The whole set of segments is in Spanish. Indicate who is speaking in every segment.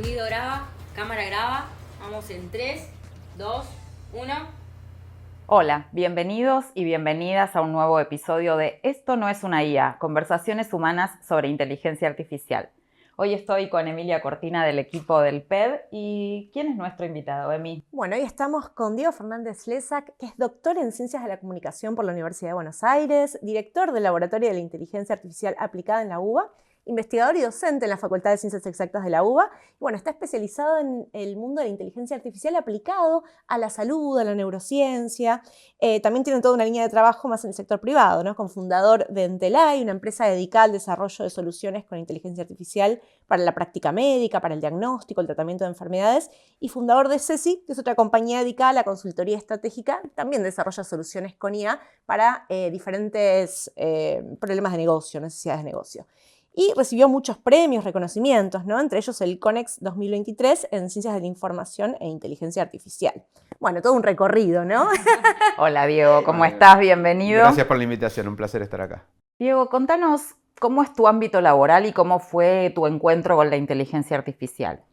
Speaker 1: Sonido graba, cámara graba. Vamos en 3, 2, 1.
Speaker 2: Hola, bienvenidos y bienvenidas a un nuevo episodio de Esto no es una IA, conversaciones humanas sobre inteligencia artificial. Hoy estoy con Emilia Cortina del equipo del PED y ¿quién es nuestro invitado, Emi?
Speaker 3: Bueno, hoy estamos con Diego Fernández Lesac, que es doctor en Ciencias de la Comunicación por la Universidad de Buenos Aires, director del Laboratorio de la Inteligencia Artificial Aplicada en la UBA, investigador y docente en la Facultad de Ciencias Exactas de la UBA. Y bueno, está especializado en el mundo de la inteligencia artificial aplicado a la salud, a la neurociencia. También tiene toda una línea de trabajo más en el sector privado, ¿no? Confundador de Entelai, una empresa dedicada al desarrollo de soluciones con inteligencia artificial para la práctica médica, para el diagnóstico, el tratamiento de enfermedades, y fundador de CECI, que es otra compañía dedicada a la consultoría estratégica, también desarrolla soluciones con IA para diferentes problemas de negocio, necesidades de negocio. Y recibió muchos premios, reconocimientos, ¿no? Entre ellos el CONEX 2023 en Ciencias de la Información e Inteligencia Artificial. Bueno, todo un recorrido, ¿no?
Speaker 2: Hola Diego, ¿cómo estás? Bienvenido.
Speaker 4: Gracias por la invitación, un placer estar acá.
Speaker 2: Diego, contanos cómo es tu ámbito laboral y cómo fue tu encuentro con la inteligencia artificial.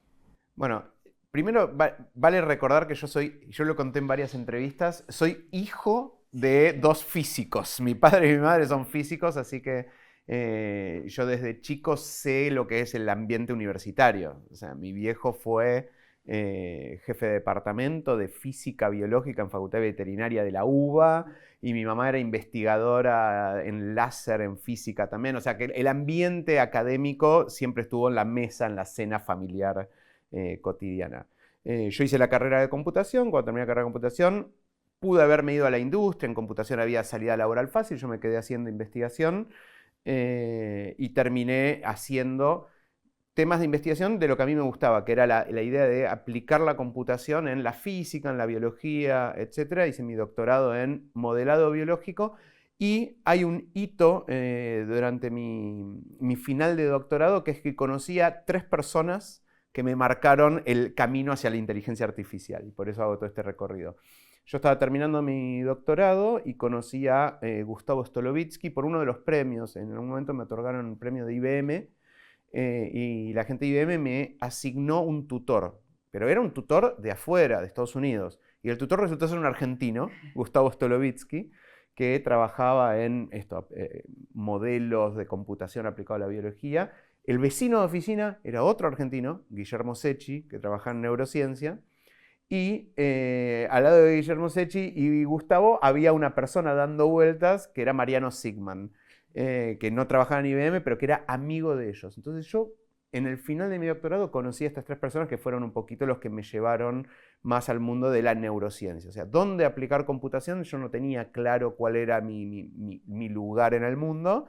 Speaker 4: Bueno, primero vale recordar que yo lo conté en varias entrevistas, soy hijo de dos físicos. Mi padre y mi madre son físicos, así que yo desde chico sé lo que es el ambiente universitario. O sea, mi viejo fue jefe de departamento de física biológica en Facultad Veterinaria de la UBA y mi mamá era investigadora en láser, en física también. O sea, que el ambiente académico siempre estuvo en la mesa, en la cena familiar cotidiana. Yo hice la carrera de computación. Cuando terminé la carrera de computación pude haberme ido a la industria. En computación había salida laboral fácil, yo me quedé haciendo investigación y terminé haciendo temas de investigación de lo que a mí me gustaba, que era la idea de aplicar la computación en la física, en la biología, etc. Hice mi doctorado en modelado biológico y hay un hito durante mi final de doctorado, que es que conocí a 3 personas que me marcaron el camino hacia la inteligencia artificial, y por eso hago todo este recorrido. Yo estaba terminando mi doctorado y conocí a Gustavo Stolovitzky por uno de los premios. En algún momento me otorgaron un premio de IBM y la gente de IBM me asignó un tutor, pero era un tutor de afuera, de Estados Unidos. Y el tutor resultó ser un argentino, Gustavo Stolovitzky, que trabajaba en modelos de computación aplicado a la biología. El vecino de oficina era otro argentino, Guillermo Secchi, que trabajaba en neurociencia. Y al lado de Guillermo Secchi y Gustavo había una persona dando vueltas que era Mariano Sigman, que no trabajaba en IBM, pero que era amigo de ellos. Entonces yo, en el final de mi doctorado, conocí a estas 3 personas que fueron un poquito los que me llevaron más al mundo de la neurociencia. O sea, dónde aplicar computación, yo no tenía claro cuál era mi lugar en el mundo.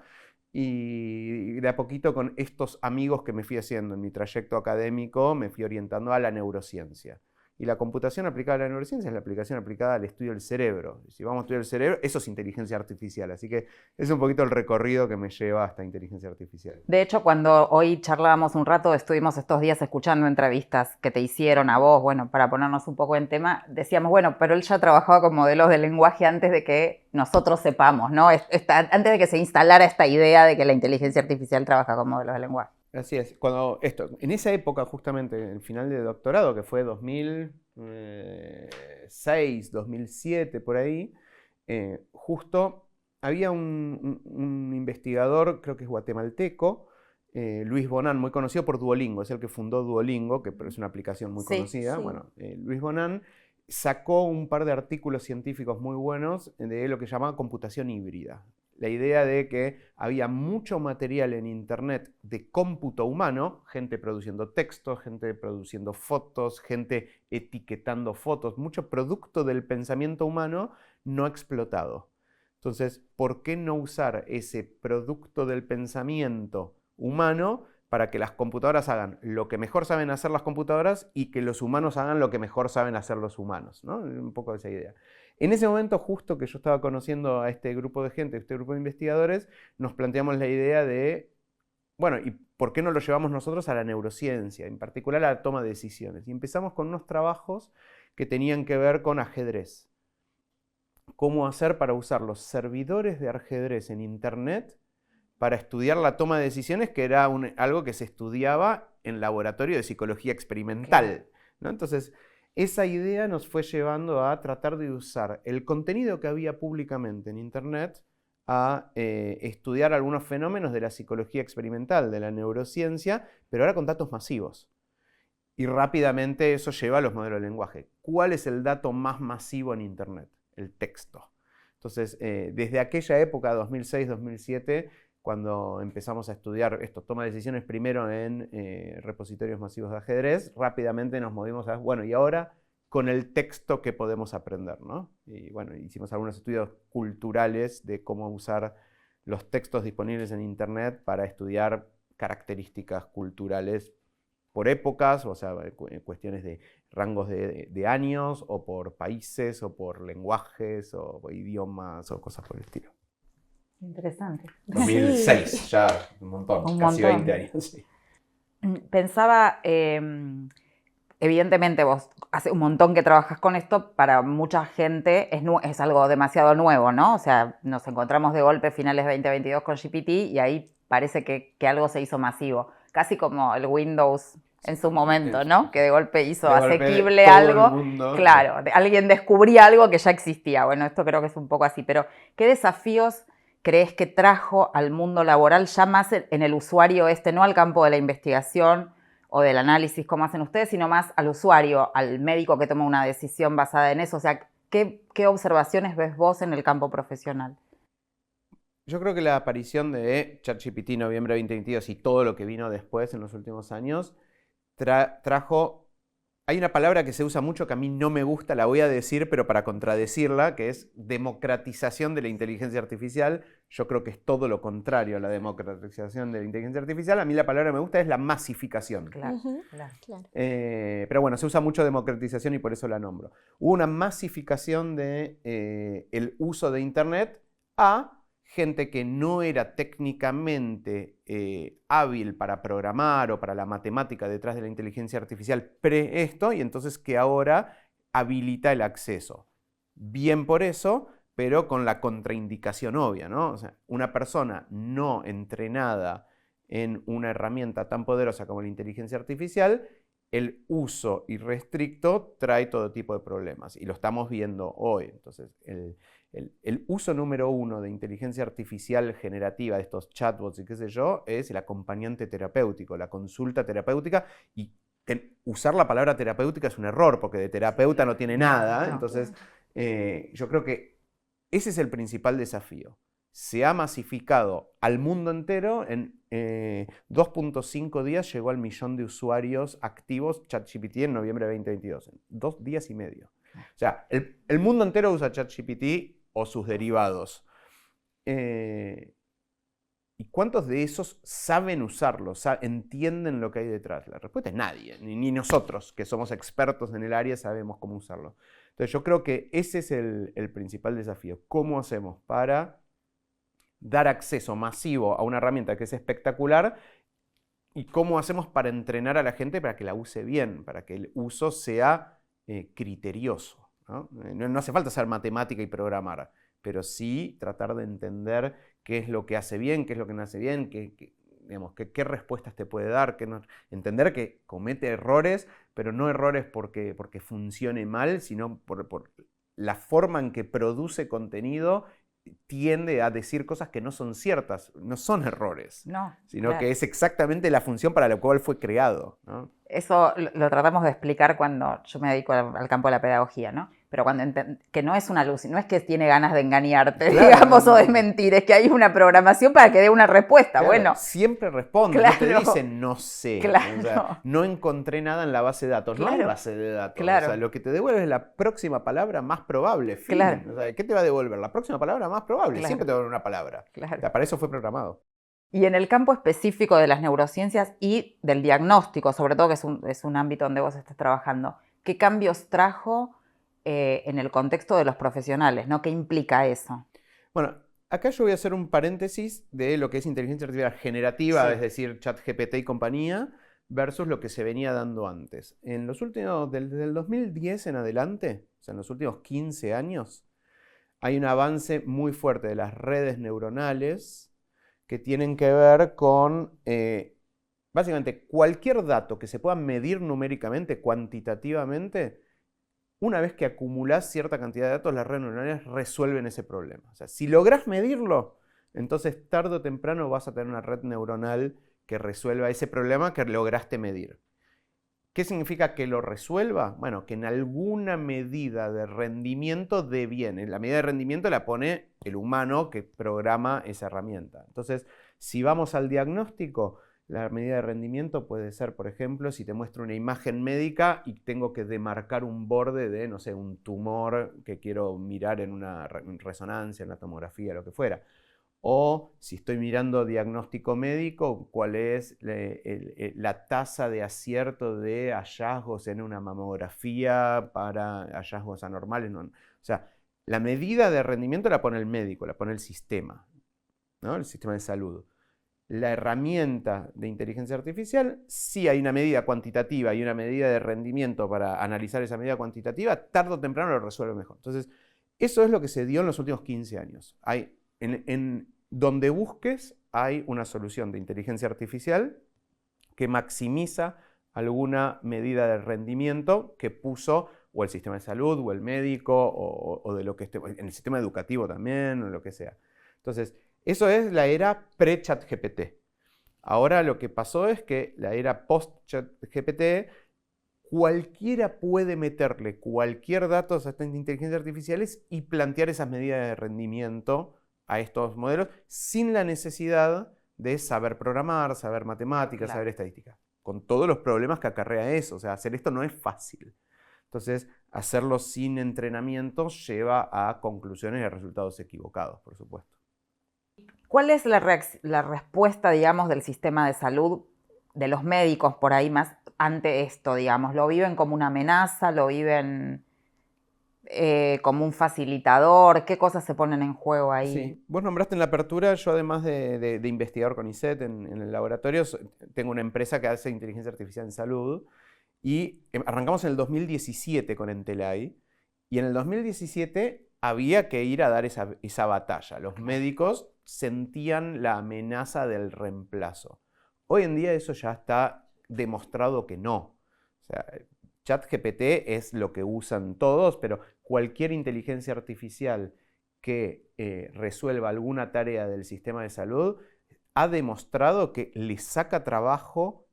Speaker 4: Y de a poquito, con estos amigos que me fui haciendo en mi trayecto académico, me fui orientando a la neurociencia. Y la computación aplicada a la neurociencia es la aplicación aplicada al estudio del cerebro. Si vamos a estudiar el cerebro, eso es inteligencia artificial. Así que es un poquito el recorrido que me lleva hasta inteligencia artificial.
Speaker 2: De hecho, cuando hoy charlábamos un rato, estuvimos estos días escuchando entrevistas que te hicieron a vos, bueno, para ponernos un poco en tema, decíamos, bueno, pero él ya trabajaba con modelos de lenguaje antes de que nosotros sepamos, ¿no? Antes de que se instalara esta idea de que la inteligencia artificial trabaja con modelos de lenguaje.
Speaker 4: Así es. En esa época, justamente, el final de doctorado, que fue 2006, 2007, por ahí, justo había un investigador, creo que es guatemalteco, Luis Bonan, muy conocido por Duolingo, es el que fundó Duolingo, que es una aplicación muy conocida.
Speaker 3: Sí.
Speaker 4: Bueno, Luis Bonan sacó un par de artículos científicos muy buenos de lo que llamaba computación híbrida. La idea de que había mucho material en internet de cómputo humano, gente produciendo textos, gente produciendo fotos, gente etiquetando fotos, mucho producto del pensamiento humano no explotado. Entonces, ¿por qué no usar ese producto del pensamiento humano para que las computadoras hagan lo que mejor saben hacer las computadoras y que los humanos hagan lo que mejor saben hacer los humanos, ¿no? Un poco esa idea. En ese momento, justo que yo estaba conociendo a este grupo de gente, a este grupo de investigadores, nos planteamos la idea de, bueno, ¿y por qué no lo llevamos nosotros a la neurociencia, en particular a la toma de decisiones? Y empezamos con unos trabajos que tenían que ver con ajedrez. Cómo hacer para usar los servidores de ajedrez en internet para estudiar la toma de decisiones, que era algo que se estudiaba en laboratorio de psicología experimental, ¿no? Entonces, esa idea nos fue llevando a tratar de usar el contenido que había públicamente en Internet a estudiar algunos fenómenos de la psicología experimental, de la neurociencia, pero ahora con datos masivos. Y rápidamente eso lleva a los modelos de lenguaje. ¿Cuál es el dato más masivo en Internet? El texto. Entonces, desde aquella época, 2006-2007, cuando empezamos a estudiar esto, toma de decisiones primero en repositorios masivos de ajedrez, rápidamente nos movimos a, bueno, y ahora con el texto que podemos aprender, ¿no? Y bueno, hicimos algunos estudios culturales de cómo usar los textos disponibles en Internet para estudiar características culturales por épocas, o sea, cuestiones de rangos de años, o por países, o por lenguajes, o idiomas, o cosas por el estilo.
Speaker 2: Interesante.
Speaker 4: 2006,
Speaker 3: Sí.
Speaker 4: ya un montón,
Speaker 2: Un
Speaker 4: casi
Speaker 2: montón.
Speaker 4: 20 años. Sí.
Speaker 2: Pensaba, evidentemente vos hace un montón que trabajas con esto, para mucha gente es algo demasiado nuevo, ¿no? O sea, nos encontramos de golpe finales de 2022 con GPT y ahí parece que algo se hizo masivo. Casi como el Windows en su momento, ¿no? Que de golpe hizo
Speaker 4: De golpe,
Speaker 2: asequible
Speaker 4: todo
Speaker 2: algo.
Speaker 4: el mundo.
Speaker 2: Claro, alguien descubría algo que ya existía. Bueno, esto creo que es un poco así, pero ¿qué desafíos crees que trajo al mundo laboral ya más en el usuario no al campo de la investigación o del análisis como hacen ustedes, sino más al usuario, al médico que toma una decisión basada en eso? O sea, ¿qué observaciones ves vos en el campo profesional?
Speaker 4: Yo creo que la aparición de ChatGPT en noviembre de 2022 y todo lo que vino después en los últimos años trajo... Hay una palabra que se usa mucho que a mí no me gusta, la voy a decir, pero para contradecirla, que es democratización de la inteligencia artificial. Yo creo que es todo lo contrario a la democratización de la inteligencia artificial. A mí la palabra que me gusta es la masificación.
Speaker 2: Claro,
Speaker 3: Claro.
Speaker 4: Pero bueno, se usa mucho democratización y por eso la nombro. Hubo una masificación de el uso de Internet a gente que no era técnicamente hábil para programar o para la matemática detrás de la inteligencia artificial esto, y entonces que ahora habilita el acceso. Bien por eso, pero con la contraindicación obvia, ¿no? O sea, una persona no entrenada en una herramienta tan poderosa como la inteligencia artificial, el uso irrestricto trae todo tipo de problemas, y lo estamos viendo hoy. Entonces, el uso número uno de inteligencia artificial generativa, de estos chatbots y qué sé yo, es el acompañante terapéutico, la consulta terapéutica, y usar la palabra terapéutica es un error, porque de terapeuta no tiene nada. Entonces, yo creo que ese es el principal desafío. Se ha masificado al mundo entero. En 2.5 días llegó al 1.000.000 de usuarios activos ChatGPT en noviembre de 2022. En 2 días y medio. O sea, el mundo entero usa ChatGPT o sus derivados. ¿Y cuántos de esos saben usarlo? ¿Entienden lo que hay detrás? La respuesta es nadie. Ni nosotros, que somos expertos en el área, sabemos cómo usarlo. Entonces yo creo que ese es el principal desafío. ¿Cómo hacemos para dar acceso masivo a una herramienta que es espectacular? ¿Y cómo hacemos para entrenar a la gente para que la use bien? Para que el uso sea criterioso, ¿no? No hace falta saber matemática y programar, pero sí tratar de entender qué es lo que hace bien, qué es lo que no hace bien, qué respuestas te puede dar, entender que comete errores, pero no errores porque funcione mal, sino por la forma en que produce contenido. Tiende a decir cosas que no son ciertas, no son errores, sino
Speaker 2: claro,
Speaker 4: que es exactamente la función para la cual fue creado, ¿no?
Speaker 2: Eso lo tratamos de explicar cuando yo me dedico al campo de la pedagogía, ¿no? Pero que no es una luz, no es que tiene ganas de engañarte,
Speaker 4: Claro,
Speaker 2: digamos,
Speaker 4: no,
Speaker 2: o de
Speaker 4: no.
Speaker 2: mentir, es que hay una programación para que dé una respuesta.
Speaker 4: Claro,
Speaker 2: Bueno,
Speaker 4: siempre responde,
Speaker 2: claro,
Speaker 4: no te dicen no sé,
Speaker 2: claro.
Speaker 4: O sea, no encontré nada en la base de datos, no hay
Speaker 2: Claro,
Speaker 4: base de datos,
Speaker 2: claro.
Speaker 4: O sea, lo que te devuelve es la próxima palabra más probable, fin.
Speaker 2: Claro.
Speaker 4: O sea, ¿qué te va a devolver? La próxima palabra más probable,
Speaker 2: Claro.
Speaker 4: siempre te va a devolver una palabra.
Speaker 2: Claro.
Speaker 4: O sea, para eso fue programado.
Speaker 2: Y en el campo específico de las neurociencias y del diagnóstico, sobre todo que es un ámbito donde vos estás trabajando, ¿qué cambios trajo en el contexto de los profesionales, ¿no? ¿Qué implica eso?
Speaker 4: Bueno, acá yo voy a hacer un paréntesis de lo que es inteligencia artificial generativa,
Speaker 2: Sí.
Speaker 4: es decir, ChatGPT y compañía, versus lo que se venía dando antes. En los últimos, desde el 2010 en adelante, o sea, en los últimos 15 años, hay un avance muy fuerte de las redes neuronales que tienen que ver con, básicamente, cualquier dato que se pueda medir numéricamente, cuantitativamente. Una vez que acumulás cierta cantidad de datos, las redes neuronales resuelven ese problema. O sea, si lográs medirlo, entonces tarde o temprano vas a tener una red neuronal que resuelva ese problema que lograste medir. ¿Qué significa que lo resuelva? Bueno, que en alguna medida de rendimiento dé bien. La medida de rendimiento la pone el humano que programa esa herramienta. Entonces, si vamos al diagnóstico, la medida de rendimiento puede ser, por ejemplo, si te muestro una imagen médica y tengo que demarcar un borde de, no sé, un tumor que quiero mirar en una resonancia, en una tomografía, lo que fuera. O si estoy mirando diagnóstico médico, cuál es la tasa de acierto de hallazgos en una mamografía para hallazgos anormales. O sea, la medida de rendimiento la pone el médico, la pone el sistema, ¿no? El sistema de salud. La herramienta de inteligencia artificial, sí hay una medida cuantitativa y una medida de rendimiento para analizar esa medida cuantitativa, tarde o temprano lo resuelve mejor. Entonces, eso es lo que se dio en los últimos 15 años. En donde busques hay una solución de inteligencia artificial que maximiza alguna medida de rendimiento que puso o el sistema de salud o el médico o de lo que esté, en el sistema educativo también o lo que sea. Entonces, eso es la era pre-ChatGPT. Ahora lo que pasó es que la era post-ChatGPT, cualquiera puede meterle cualquier dato a estas inteligencias artificiales y plantear esas medidas de rendimiento a estos modelos sin la necesidad de saber programar, saber matemáticas,
Speaker 2: Claro.
Speaker 4: saber estadística. Con todos los problemas que acarrea eso. O sea, hacer esto no es fácil. Entonces, hacerlo sin entrenamiento lleva a conclusiones y resultados equivocados, por supuesto.
Speaker 2: ¿Cuál es la respuesta, digamos, del sistema de salud, de los médicos por ahí más, ante esto, digamos? ¿Lo viven como una amenaza? ¿Lo viven como un facilitador? ¿Qué cosas se ponen en juego ahí?
Speaker 4: Sí, vos nombraste en la apertura, yo además de investigador con ISET en el laboratorio, tengo una empresa que hace inteligencia artificial en salud y arrancamos en el 2017 con Entelai y en el 2017 había que ir a dar esa batalla. Los médicos sentían la amenaza del reemplazo. Hoy en día eso ya está demostrado que no. O sea, ChatGPT es lo que usan todos, pero cualquier inteligencia artificial que resuelva alguna tarea del sistema de salud ha demostrado que le saca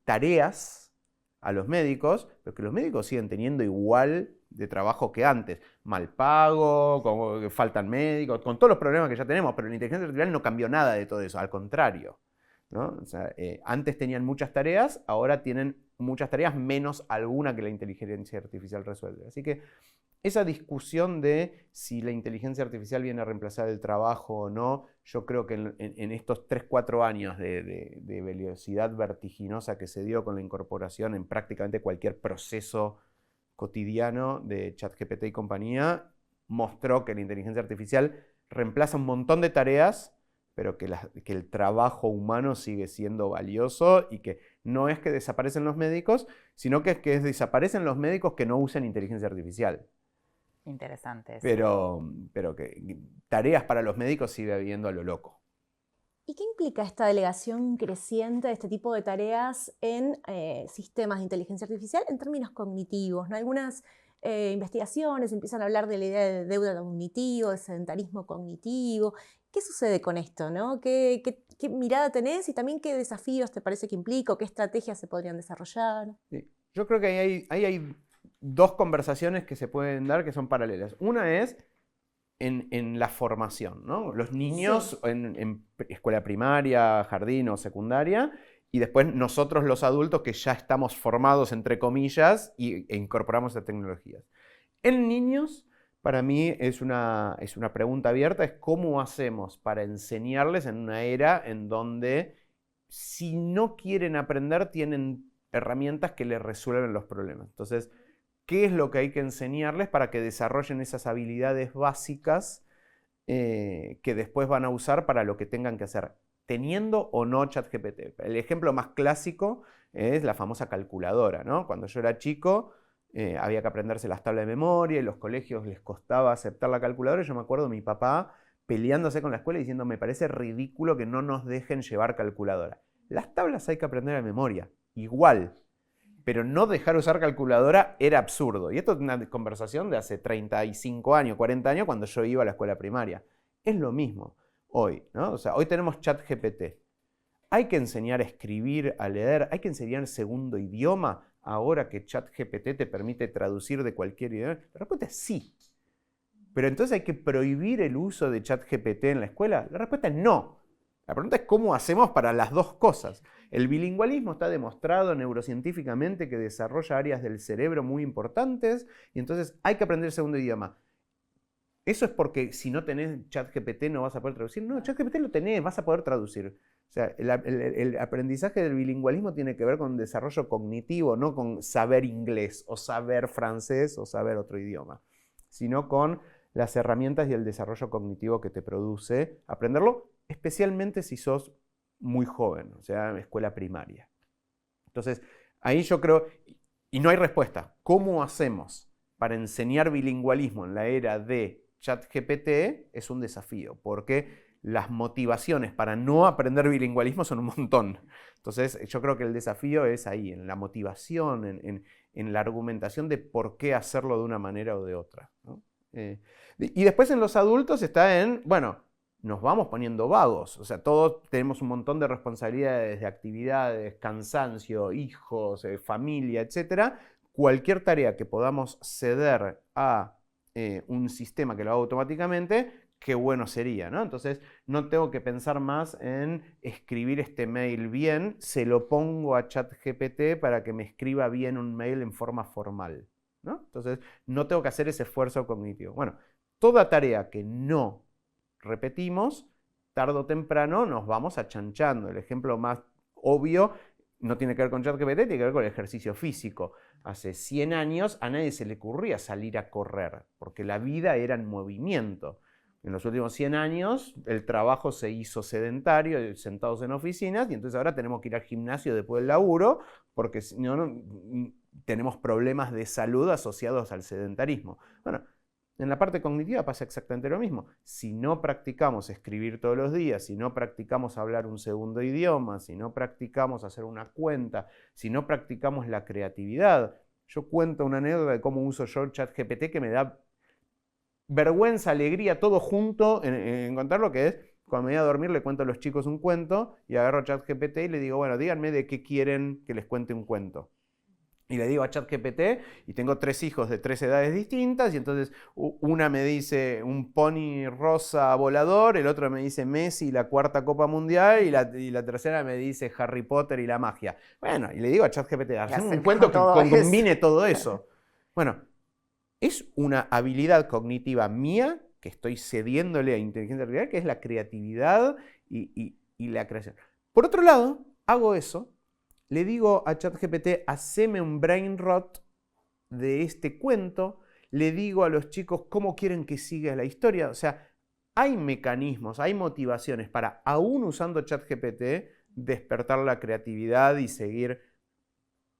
Speaker 4: tareas a los médicos, pero que los médicos siguen teniendo igual de trabajo que antes. Mal pago, como faltan médicos, con todos los problemas que ya tenemos, pero la inteligencia artificial no cambió nada de todo eso, al contrario, ¿no? O sea, antes tenían muchas tareas, ahora tienen muchas tareas menos alguna que la inteligencia artificial resuelve. Así que esa discusión de si la inteligencia artificial viene a reemplazar el trabajo o no, yo creo que en estos 3-4 años de velocidad vertiginosa que se dio con la incorporación en prácticamente cualquier proceso cotidiano de ChatGPT y compañía, mostró que la inteligencia artificial reemplaza un montón de tareas, pero que el trabajo humano sigue siendo valioso y que no es que desaparecen los médicos, sino que desaparecen los médicos que no usan inteligencia artificial.
Speaker 2: Interesante eso.
Speaker 4: Pero que tareas para los médicos sigue habiendo a lo loco.
Speaker 3: ¿Y qué implica esta delegación creciente de este tipo de tareas en sistemas de inteligencia artificial en términos cognitivos, ¿no? Algunas investigaciones empiezan a hablar de la idea de deuda cognitivo, de sedentarismo cognitivo. ¿Qué sucede con esto, ¿no? ¿Qué mirada tenés y también qué desafíos te parece que implica o qué estrategias se podrían desarrollar?
Speaker 4: Sí. Yo creo que ahí hay dos conversaciones que se pueden dar que son paralelas. Una es en la formación, ¿no? Los niños sí, en escuela primaria, jardín o secundaria, y después nosotros los adultos que ya estamos formados, entre comillas, e incorporamos las tecnologías. En niños, para mí es una pregunta abierta, es cómo hacemos para enseñarles en una era en donde si no quieren aprender tienen herramientas que les resuelven los problemas. Entonces, ¿qué es lo que hay que enseñarles para que desarrollen esas habilidades básicas que después van a usar para lo que tengan que hacer, teniendo o no ChatGPT? El ejemplo más clásico es la famosa calculadora, ¿no? Cuando yo era chico había que aprenderse las tablas de memoria y los colegios les costaba aceptar la calculadora. Yo me acuerdo, mi papá peleándose con la escuela diciendo me parece ridículo que no nos dejen llevar calculadora. Las tablas hay que aprender de memoria, igual. Pero no dejar usar calculadora era absurdo. Y esto es una conversación de hace 35 años, 40 años, cuando yo iba a la escuela primaria. Es lo mismo hoy, ¿no? O sea, hoy tenemos ChatGPT. ¿Hay que enseñar a escribir, a leer? ¿Hay que enseñar segundo idioma ahora que ChatGPT te permite traducir de cualquier idioma? La respuesta es sí. Pero entonces hay que prohibir el uso de ChatGPT en la escuela. La respuesta es no. La pregunta es cómo hacemos para las dos cosas. El bilingüismo está demostrado neurocientíficamente que desarrolla áreas del cerebro muy importantes y entonces hay que aprender el segundo idioma. ¿Eso es porque si no tenés ChatGPT no vas a poder traducir? No, ChatGPT lo tenés, vas a poder traducir. O sea, el aprendizaje del bilingüismo tiene que ver con desarrollo cognitivo, no con saber inglés o saber francés o saber otro idioma, sino con las herramientas y el desarrollo cognitivo que te produce aprenderlo, especialmente si sos muy joven, o sea, escuela primaria. Entonces, ahí yo creo, y no hay respuesta, ¿cómo hacemos para enseñar bilingüismo en la era de ChatGPT? Es un desafío, porque las motivaciones para no aprender bilingüismo son un montón. Entonces, yo creo que el desafío es ahí, en la motivación, en la argumentación de por qué hacerlo de una manera o de otra, ¿no? Y después en los adultos está en, bueno, nos vamos poniendo vagos. O sea, todos tenemos un montón de responsabilidades, de actividades, cansancio, hijos, familia, etc. Cualquier tarea que podamos ceder a un sistema que lo haga automáticamente, qué bueno sería, ¿no? Entonces, no tengo que pensar más en escribir este mail bien, se lo pongo a ChatGPT para que me escriba bien un mail en forma formal, ¿no? Entonces, no tengo que hacer ese esfuerzo cognitivo. Bueno, toda tarea que no repetimos, tarde o temprano nos vamos achanchando. El ejemplo más obvio no tiene que ver con ChatGPT, tiene que ver con el ejercicio físico. Hace 100 años a nadie se le ocurría salir a correr, porque la vida era en movimiento. En los últimos 100 años el trabajo se hizo sedentario, sentados en oficinas, y entonces ahora tenemos que ir al gimnasio después del laburo, porque si no, tenemos problemas de salud asociados al sedentarismo. Bueno, en la parte cognitiva pasa exactamente lo mismo. Si no practicamos escribir todos los días, si no practicamos hablar un segundo idioma, si no practicamos hacer una cuenta, si no practicamos la creatividad. Yo cuento una anécdota de cómo uso yo ChatGPT que me da vergüenza, alegría, todo junto en contar lo que es. Cuando me voy a dormir le cuento a los chicos un cuento y agarro ChatGPT y le digo, bueno, díganme de qué quieren que les cuente un cuento. Y le digo a ChatGPT, y tengo 3 hijos de 3 edades distintas, y entonces una me dice un pony rosa volador, el otro me dice Messi, la 4ª Copa Mundial, y la tercera me dice Harry Potter y la magia. Bueno, y le digo a ChatGPT, hazme un cuento que combine todo eso. Bueno, es una habilidad cognitiva mía que estoy cediéndole a inteligencia artificial, que es la creatividad y la creación. Por otro lado, hago eso. Le digo a ChatGPT, haceme un brain rot de este cuento. Le digo a los chicos cómo quieren que siga la historia. O sea, hay mecanismos, hay motivaciones para, aún usando ChatGPT, despertar la creatividad y seguir.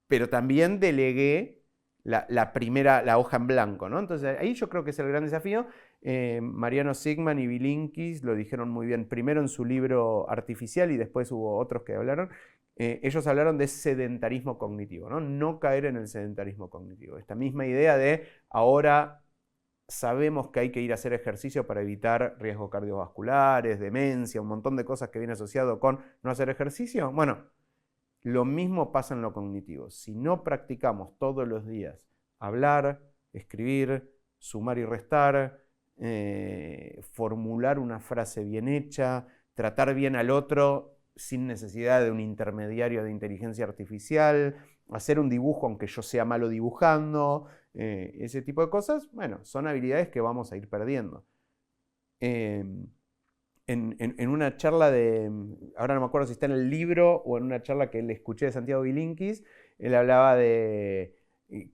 Speaker 4: Pero también delegué la hoja en blanco, ¿no? Entonces, ahí yo creo que es el gran desafío. Mariano Sigman y Bilinkis lo dijeron muy bien, primero en su libro Artificial y después hubo otros que hablaron. Ellos hablaron de sedentarismo cognitivo, ¿no? No caer en el sedentarismo cognitivo. Esta misma idea de ahora sabemos que hay que ir a hacer ejercicio para evitar riesgos cardiovasculares, demencia, un montón de cosas que viene asociado con no hacer ejercicio. Bueno, lo mismo pasa en lo cognitivo. Si no practicamos todos los días hablar, escribir, sumar y restar, formular una frase bien hecha, tratar bien al otro sin necesidad de un intermediario de inteligencia artificial, hacer un dibujo aunque yo sea malo dibujando, ese tipo de cosas, bueno, son habilidades que vamos a ir perdiendo. En una charla ahora no me acuerdo si está en el libro o en una charla que le escuché de Santiago Bilinkis, él hablaba de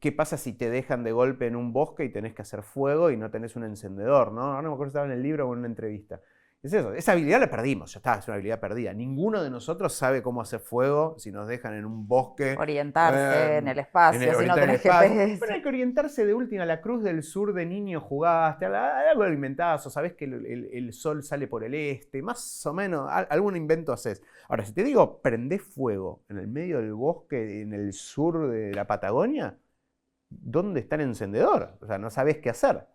Speaker 4: qué pasa si te dejan de golpe en un bosque y tenés que hacer fuego y no tenés un encendedor, ¿no? Ahora no me acuerdo si estaba en el libro o en una entrevista. Es eso, esa habilidad la perdimos, ya está, es una habilidad perdida. Ninguno de nosotros sabe cómo hacer fuego si nos dejan en un bosque.
Speaker 2: Orientarse en el espacio, si no
Speaker 4: orientar el
Speaker 2: tenés
Speaker 4: espacio.
Speaker 2: GPS.
Speaker 4: Pero hay que orientarse de última a la Cruz del Sur de niño jugaste, algo lo inventás, o sabés que el sol sale por el este, más o menos, algún invento haces. Ahora, si te digo, prendés fuego en el medio del bosque, en el sur de la Patagonia, ¿dónde está el encendedor? O sea, no sabés qué hacer.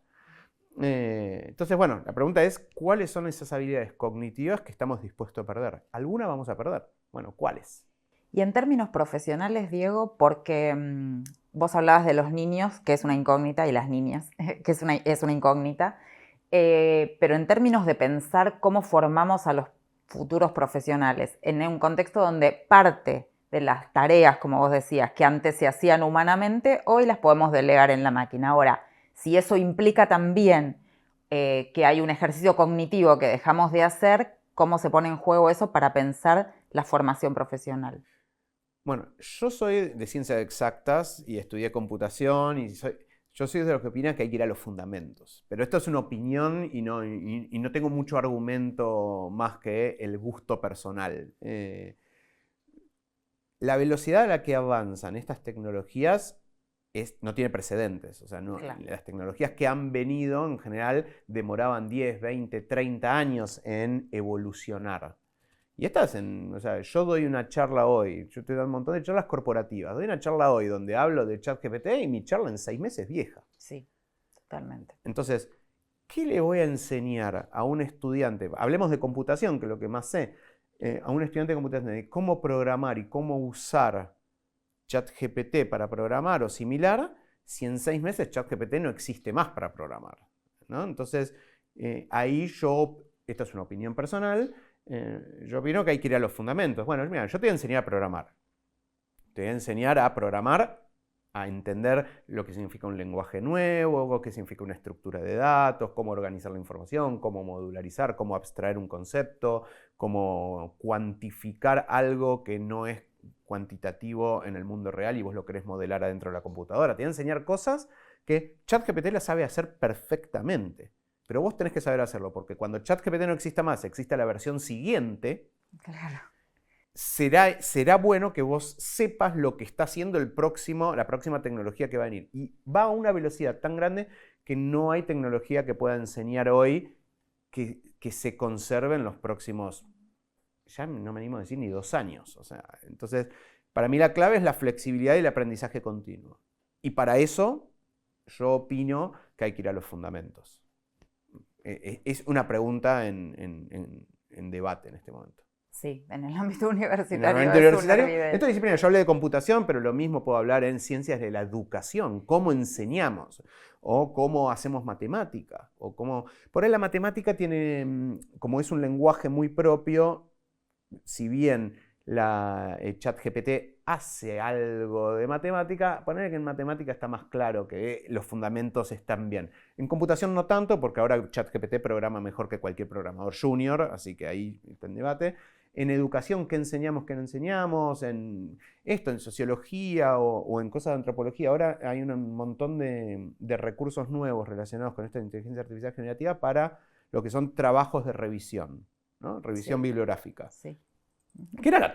Speaker 4: Entonces, bueno, la pregunta es, ¿cuáles son esas habilidades cognitivas que estamos dispuestos a perder? ¿Alguna vamos a perder? Bueno, ¿cuáles?
Speaker 2: Y en términos profesionales, Diego, porque vos hablabas de los niños, que es una incógnita, y las niñas, que es una incógnita, pero en términos de pensar cómo formamos a los futuros profesionales, en un contexto donde parte de las tareas, como vos decías, que antes se hacían humanamente, hoy las podemos delegar en la máquina. Ahora, si eso implica también que hay un ejercicio cognitivo que dejamos de hacer, ¿cómo se pone en juego eso para pensar la formación profesional?
Speaker 4: Bueno, yo soy de ciencias exactas y estudié computación y yo soy de los que opinan que hay que ir a los fundamentos. Pero esto es una opinión y no tengo mucho argumento más que el gusto personal. La velocidad a la que avanzan estas tecnologías no tiene precedentes. O sea,
Speaker 2: Claro.
Speaker 4: Las tecnologías que han venido en general demoraban 10, 20, 30 años en evolucionar. Y o sea, yo doy una charla hoy, yo te doy un montón de charlas corporativas, doy una charla hoy donde hablo de ChatGPT y mi charla en 6 meses es vieja.
Speaker 2: Sí, totalmente.
Speaker 4: Entonces, ¿qué le voy a enseñar a un estudiante? Hablemos de computación, que es lo que más sé. A un estudiante de computación, de cómo programar y cómo usar ChatGPT para programar o similar, si en 6 meses ChatGPT no existe más para programar, ¿no? Entonces, ahí esta es una opinión personal, yo opino que hay que ir a los fundamentos. Bueno, mira, yo te voy a enseñar a programar. Te voy a enseñar a programar, a entender lo que significa un lenguaje nuevo, qué significa una estructura de datos, cómo organizar la información, cómo modularizar, cómo abstraer un concepto, cómo cuantificar algo que no es cuantitativo en el mundo real y vos lo querés modelar adentro de la computadora. Te voy a enseñar cosas que ChatGPT las sabe hacer perfectamente. Pero vos tenés que saber hacerlo, porque cuando ChatGPT no exista más, exista la versión siguiente,
Speaker 2: Claro.
Speaker 4: será bueno que vos sepas lo que está haciendo la próxima tecnología que va a venir. Y va a una velocidad tan grande que no hay tecnología que pueda enseñar hoy que se conserve en los próximos, ya no me animo a decir ni 2 años. O sea, entonces, para mí la clave es la flexibilidad y el aprendizaje continuo. Y para eso, yo opino que hay que ir a los fundamentos. Es una pregunta en debate en este momento.
Speaker 2: Sí, en el ámbito universitario.
Speaker 4: En el ámbito
Speaker 2: es
Speaker 4: universitario,
Speaker 2: una evidencia.
Speaker 4: en esta disciplina yo hablé de computación, pero lo mismo puedo hablar en ciencias de la educación, cómo enseñamos, o cómo hacemos matemática, o cómo... Por ahí la matemática tiene, como es un lenguaje muy propio, si bien la ChatGPT hace algo de matemática, poner que en matemática está más claro que los fundamentos están bien. En computación no tanto, porque ahora ChatGPT programa mejor que cualquier programador junior, así que ahí está en debate. En educación, ¿qué enseñamos, qué no enseñamos? En sociología o en cosas de antropología. Ahora hay un montón de recursos nuevos relacionados con esta inteligencia artificial generativa para lo que son trabajos de revisión, ¿no? Revisión bibliográfica.
Speaker 2: Sí.
Speaker 4: Que era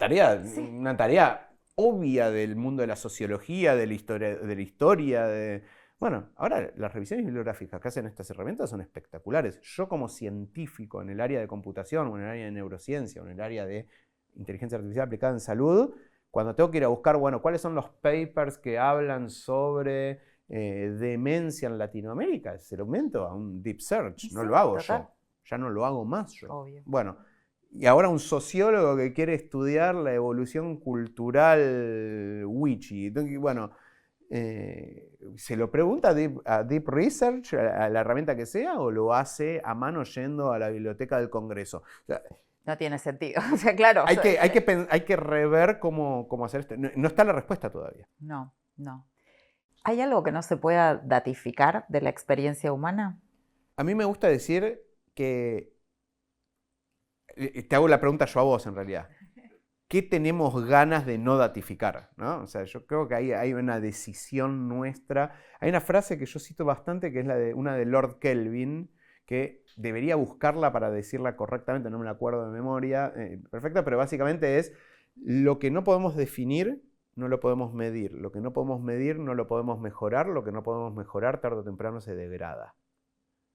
Speaker 4: una tarea obvia del mundo de la sociología, de la historia. Bueno, ahora las revisiones bibliográficas que hacen estas herramientas son espectaculares. Yo como científico en el área de computación, o en el área de neurociencia, o en el área de inteligencia artificial aplicada en salud, cuando tengo que ir a buscar, bueno, cuáles son los papers que hablan sobre demencia en Latinoamérica, se lo aumento a un deep search,
Speaker 2: Sí,
Speaker 4: no lo hago
Speaker 2: total.
Speaker 4: yo, ya no lo hago más yo.
Speaker 2: Obvio.
Speaker 4: Bueno, y ahora un sociólogo que quiere estudiar la evolución cultural wichi. Entonces, bueno, ¿se lo pregunta a Deep Research, a la herramienta que sea, o lo hace a mano yendo a la biblioteca del Congreso? O sea,
Speaker 2: No tiene sentido. O sea, claro.
Speaker 4: hay que rever cómo hacer esto. No está la respuesta todavía.
Speaker 2: No. ¿Hay algo que no se pueda datificar de la experiencia humana?
Speaker 4: A mí me gusta decir que... Te hago la pregunta yo a vos, en realidad. ¿Qué tenemos ganas de no datificar? ¿No? O sea, yo creo que hay una decisión nuestra. Hay una frase que yo cito bastante, que es una de Lord Kelvin, que debería buscarla para decirla correctamente, no me la acuerdo de memoria perfecta, pero básicamente es lo que no podemos definir, no lo podemos medir. Lo que no podemos medir, no lo podemos mejorar. Lo que no podemos mejorar, tarde o temprano se degrada,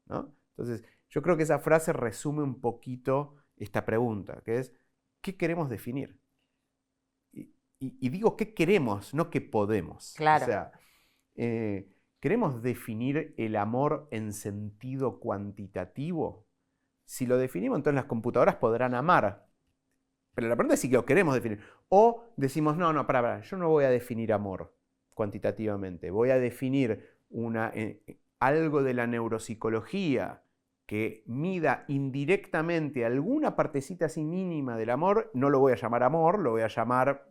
Speaker 4: ¿no? Entonces, yo creo que esa frase resume un poquito esta pregunta, que es, ¿qué queremos definir? Y digo qué queremos, no qué podemos.
Speaker 2: Claro.
Speaker 4: O sea, ¿queremos definir el amor en sentido cuantitativo? Si lo definimos, entonces las computadoras podrán amar. Pero la pregunta es si lo queremos definir. O decimos, no, para, yo no voy a definir amor cuantitativamente. Voy a definir algo de la neuropsicología que mida indirectamente alguna partecita así mínima del amor. No lo voy a llamar amor, lo voy a llamar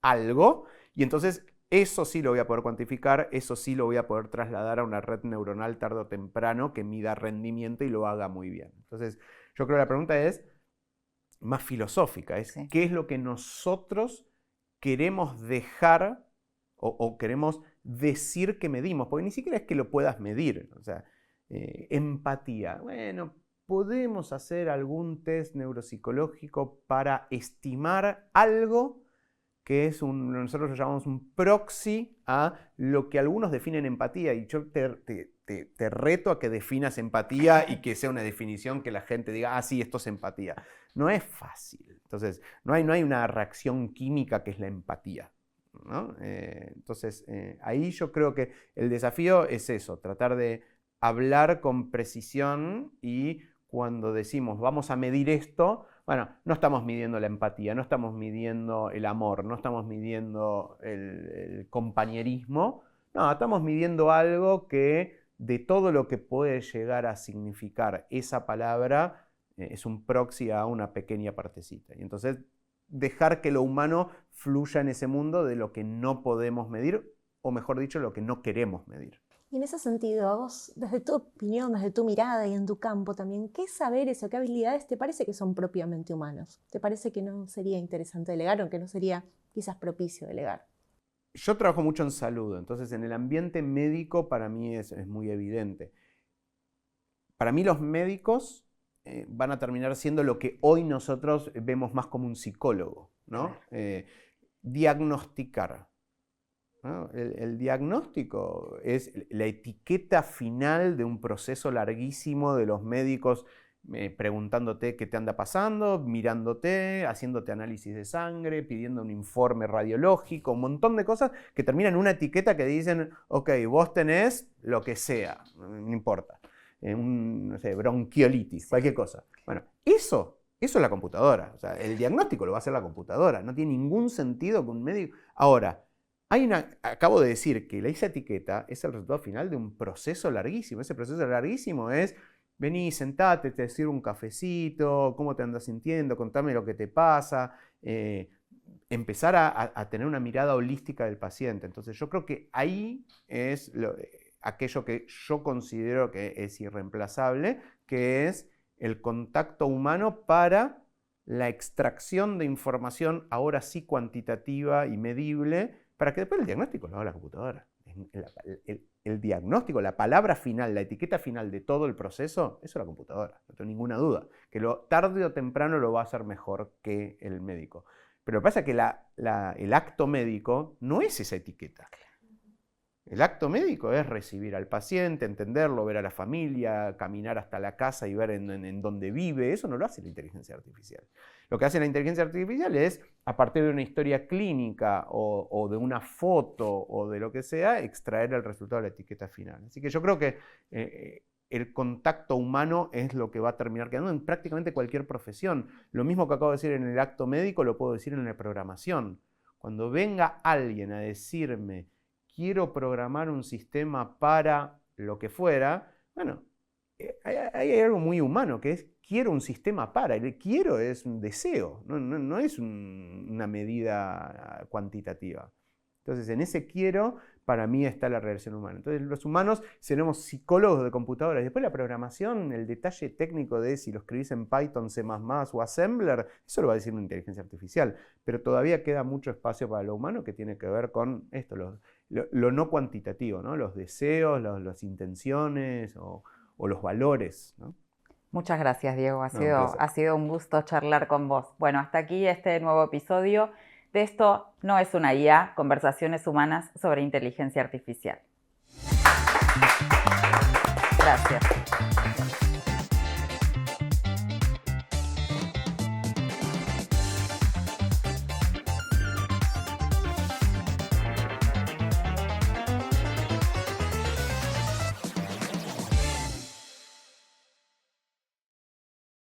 Speaker 4: algo. Y entonces eso sí lo voy a poder cuantificar, eso sí lo voy a poder trasladar a una red neuronal tarde o temprano que mida rendimiento y lo haga muy bien. Entonces, yo creo que la pregunta es más filosófica, es
Speaker 2: Sí.
Speaker 4: qué es lo que nosotros queremos dejar o queremos decir que medimos, porque ni siquiera es que lo puedas medir. O sea, empatía. Bueno, podemos hacer algún test neuropsicológico para estimar algo que es nosotros lo llamamos un proxy a lo que algunos definen empatía. Y yo te reto a que definas empatía y que sea una definición que la gente diga, ah, sí, esto es empatía. No es fácil. Entonces, no hay una reacción química que es la empatía, ¿no? Entonces, ahí yo creo que el desafío es eso, tratar de hablar con precisión y cuando decimos vamos a medir esto, bueno, no estamos midiendo la empatía, no estamos midiendo el amor, no estamos midiendo el compañerismo, no, estamos midiendo algo que de todo lo que puede llegar a significar esa palabra es un proxy a una pequeña partecita. Y entonces dejar que lo humano fluya en ese mundo de lo que no podemos medir, o mejor dicho, lo que no queremos medir.
Speaker 3: Y en ese sentido, a vos, desde tu opinión, desde tu mirada y en tu campo también, ¿qué saberes o qué habilidades te parece que son propiamente humanos? ¿Te parece que no sería interesante delegar o que no sería quizás propicio delegar?
Speaker 4: Yo trabajo mucho en salud, entonces en el ambiente médico para mí es muy evidente. Para mí los médicos van a terminar siendo lo que hoy nosotros vemos más como un psicólogo, ¿no? Diagnosticar, ¿no? El diagnóstico es la etiqueta final de un proceso larguísimo de los médicos preguntándote qué te anda pasando, mirándote, haciéndote análisis de sangre, pidiendo un informe radiológico, un montón de cosas que terminan en una etiqueta que dicen, ok, vos tenés lo que sea, no importa, no sé, bronquiolitis, cualquier cosa. Bueno, eso es la computadora. O sea, el diagnóstico lo va a hacer la computadora. No tiene ningún sentido que un médico... Ahora, acabo de decir que esa etiqueta es el resultado final de un proceso larguísimo. Ese proceso larguísimo es, vení, sentate, te sirvo un cafecito, cómo te andas sintiendo, contame lo que te pasa, empezar a tener una mirada holística del paciente. Entonces yo creo que ahí es aquello que yo considero que es irreemplazable, que es el contacto humano para la extracción de información ahora sí cuantitativa y medible, para que después el diagnóstico lo haga la computadora. El diagnóstico, la palabra final, la etiqueta final de todo el proceso, eso es la computadora, no tengo ninguna duda. Que tarde o temprano lo va a hacer mejor que el médico. Pero lo que pasa es que el acto médico no es esa etiqueta. El acto médico es recibir al paciente, entenderlo, ver a la familia, caminar hasta la casa y ver en dónde vive. Eso no lo hace la inteligencia artificial. Lo que hace la inteligencia artificial es, a partir de una historia clínica o de una foto o de lo que sea, extraer el resultado de la etiqueta final. Así que yo creo que el contacto humano es lo que va a terminar quedando en prácticamente cualquier profesión. Lo mismo que acabo de decir en el acto médico lo puedo decir en la programación. Cuando venga alguien a decirme quiero programar un sistema para lo que fuera, bueno, hay algo muy humano que es quiero un sistema para. El quiero es un deseo, no es una medida cuantitativa. Entonces, en ese quiero, para mí está la relación humana. Entonces, los humanos seremos psicólogos de computadoras. Después la programación, el detalle técnico de si lo escribís en Python, C++ o Assembler, eso lo va a decir una inteligencia artificial. Pero todavía queda mucho espacio para lo humano que tiene que ver con esto, lo no cuantitativo, ¿no? Los deseos, las intenciones o o los valores, ¿no?
Speaker 2: Muchas gracias, Diego.
Speaker 4: Un placer.
Speaker 2: Ha sido un gusto charlar con vos. Bueno, hasta aquí este nuevo episodio de Esto no es una IA, conversaciones humanas sobre inteligencia artificial. Gracias.